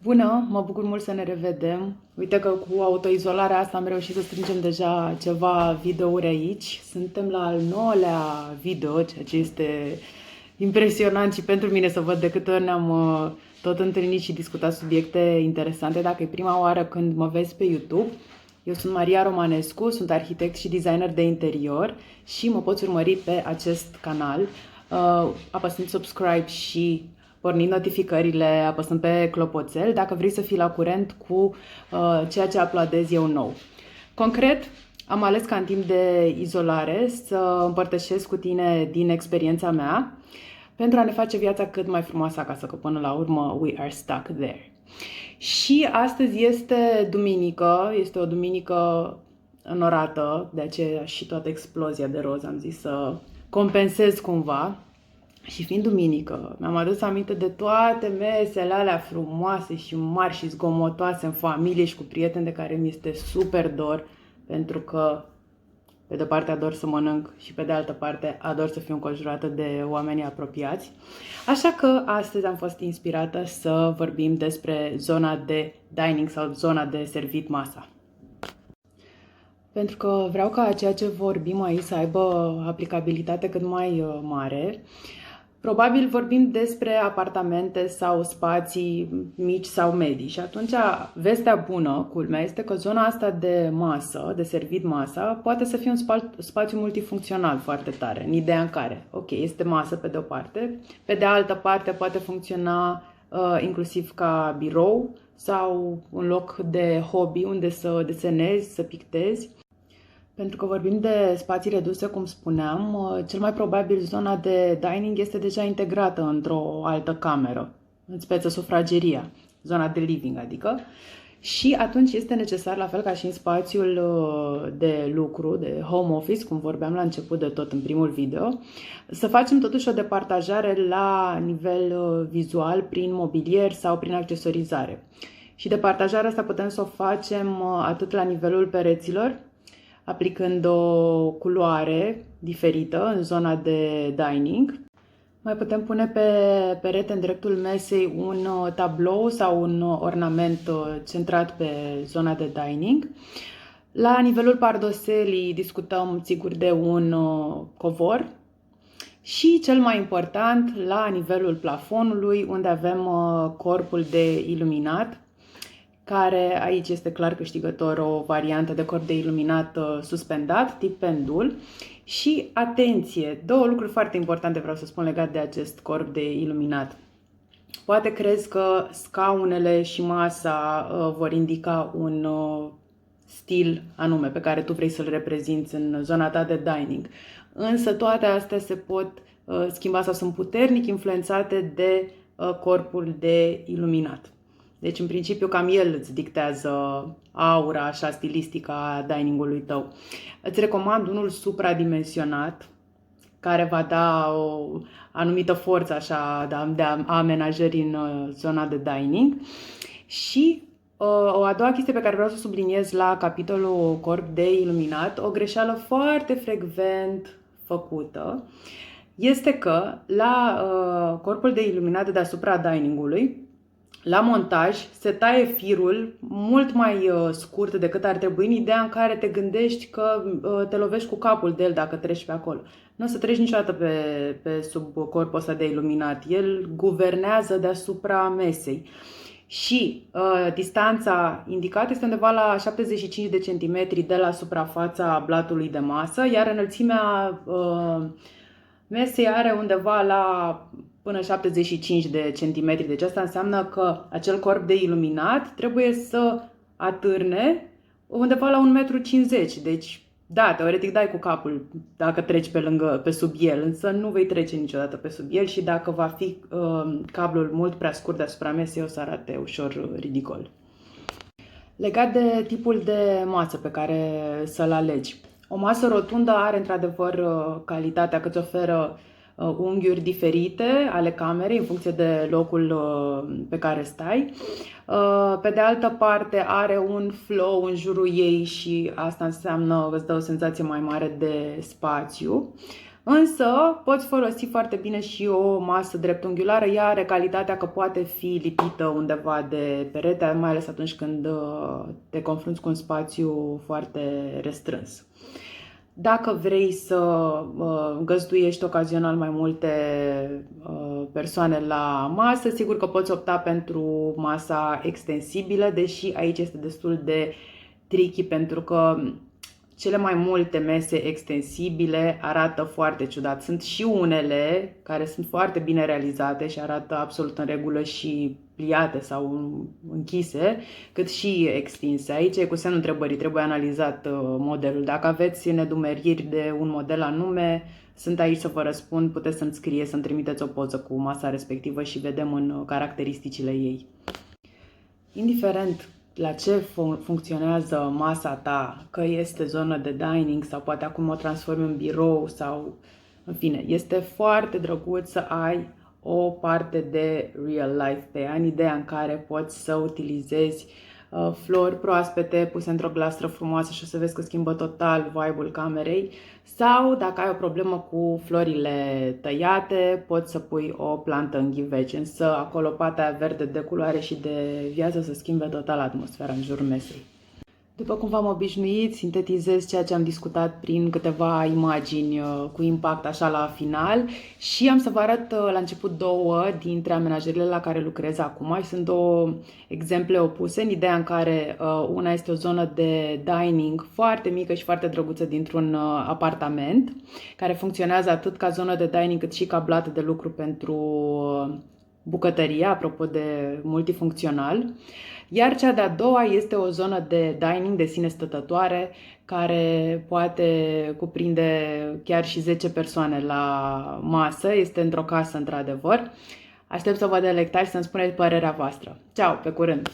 Bună, mă bucur mult să ne revedem. Uite că cu autoizolarea asta am reușit să strângem deja ceva videouri aici. Suntem la al 9-lea video, ceea ce este impresionant și pentru mine să văd de câte ori ne-am tot întâlnit și discutat subiecte interesante. Dacă e prima oară când mă vezi pe YouTube, eu sunt Maria Romanescu, sunt arhitect și designer de interior și mă poți urmări pe acest canal apăsând subscribe și pornind notificările, apăsând pe clopoțel, dacă vrei să fii la curent cu ceea ce uploadez eu nou. Concret, am ales ca în timp de izolare să împărtășesc cu tine din experiența mea pentru a ne face viața cât mai frumoasă acasă, că până la urmă we are stuck there. Și astăzi este duminică, este o duminică înorată, de aceea și toată explozia de roz am zis să compensez cumva. Și fiind duminică, mi-am adus aminte de toate mesele alea frumoase și mari și zgomotoase în familie și cu prieteni de care mi este super dor, pentru că pe de parte ador să mănânc și pe de altă parte ador să fiu înconjurată de oamenii apropiați. Așa că astăzi am fost inspirată să vorbim despre zona de dining sau zona de servit masa. Pentru că vreau ca ceea ce vorbim aici să aibă aplicabilitate cât mai mare. Probabil vorbim despre apartamente sau spații mici sau medii și atunci vestea bună, culmea, este că zona asta de masă, de servit masa, poate să fie un spațiu multifuncțional foarte tare, în ideea în care, ok, este masă pe de o parte, pe de altă parte poate funcționa inclusiv ca birou sau un loc de hobby unde să desenezi, să pictezi. Pentru că vorbim de spații reduse, cum spuneam, cel mai probabil zona de dining este deja integrată într-o altă cameră, în speță sufrageria, zona de living adică, și atunci este necesar, la fel ca și în spațiul de lucru, de home office, cum vorbeam la început de tot în primul video, să facem totuși o departajare la nivel vizual prin mobilier sau prin accesorizare. Și departajarea asta putem să o facem atât la nivelul pereților, aplicând o culoare diferită în zona de dining. Mai putem pune pe perete în dreptul mesei un tablou sau un ornament centrat pe zona de dining. La nivelul pardoselii discutăm sigur de un covor și cel mai important la nivelul plafonului, unde avem corpul de iluminat, care aici este clar câștigător o variantă de corp de iluminat suspendat, tip pendul. Și atenție, două lucruri foarte importante vreau să spun legat de acest corp de iluminat. Poate crezi că scaunele și masa vor indica un stil anume pe care tu vrei să-l reprezinți în zona ta de dining. Însă toate astea se pot schimba sau sunt puternic influențate de corpul de iluminat. Deci, în principiu, cam el îți dictează aura așa stilistică a diningului tău. Îți recomand unul supradimensionat, care va da o anumită forță așa de a amenajării în zona de dining. Și o a doua chestie pe care vreau să subliniez la capitolul corp de iluminat, o greșeală foarte frecvent făcută, este că la corpul de iluminat de deasupra diningului, la montaj se taie firul mult mai scurt decât ar trebui, în ideea în care te gândești că te lovești cu capul de el dacă treci pe acolo. Nu o să treci niciodată pe sub corpul ăsta de iluminat. El guvernează deasupra mesei. Și distanța indicată este undeva la 75 de centimetri de la suprafața blatului de masă, iar înălțimea mesei are undeva la până 75 de centimetri. Deci asta înseamnă că acel corp de iluminat trebuie să atârne undeva la 1,50 m. Deci, da, teoretic dai cu capul dacă treci pe sub el, însă nu vei trece niciodată pe sub el și dacă va fi cablul mult prea scurt deasupra mesei, o să arate ușor ridicol. Legat de tipul de masă pe care să-l alegi. O masă rotundă are într-adevăr calitatea că îți oferă unghiuri diferite ale camerei în funcție de locul pe care stai. Pe de altă parte are un flow în jurul ei și asta înseamnă că îți dă o senzație mai mare de spațiu. Însă poți folosi foarte bine și o masă dreptunghiulară. Ea are calitatea că poate fi lipită undeva de perete, mai ales atunci când te confrunți cu un spațiu foarte restrâns. Dacă vrei să găzduiești ocazional mai multe persoane la masă, sigur că poți opta pentru masa extensibilă, deși aici este destul de tricky pentru că cele mai multe mese extensibile arată foarte ciudat. Sunt și unele care sunt foarte bine realizate și arată absolut în regulă și pliate sau închise, cât și extinse. Aici e cu semnul întrebării, trebuie analizat modelul. Dacă aveți nedumeriri de un model anume, sunt aici să vă răspund, puteți să-mi scrie, să-mi trimiteți o poză cu masa respectivă și vedem în caracteristicile ei. Indiferent la ce funcționează masa ta, că este zonă de dining sau poate acum o transformi în birou sau, în fine, este foarte drăguț să ai o parte de real life pe ea, în ideea în care poți să utilizezi flori proaspete puse într-o glastră frumoasă și o să vezi că schimbă total vibe-ul camerei, sau dacă ai o problemă cu florile tăiate, poți să pui o plantă în ghiveci, însă acolo partea verde de culoare și de viață să schimbe total atmosfera în jurul mesei. După cum v-am obișnuit, sintetizez ceea ce am discutat prin câteva imagini cu impact așa la final și am să vă arăt la început două dintre amenajările la care lucrez acum și sunt două exemple opuse, în ideea în care una este o zonă de dining foarte mică și foarte drăguță dintr-un apartament, care funcționează atât ca zonă de dining cât și ca blată de lucru pentru bucătărie, apropo de multifuncțional. Iar cea de-a doua este o zonă de dining de sine stătătoare, care poate cuprinde chiar și 10 persoane la masă. Este într-o casă, într-adevăr. Aștept să vă delectați și să-mi spuneți părerea voastră. Ceau, pe curând!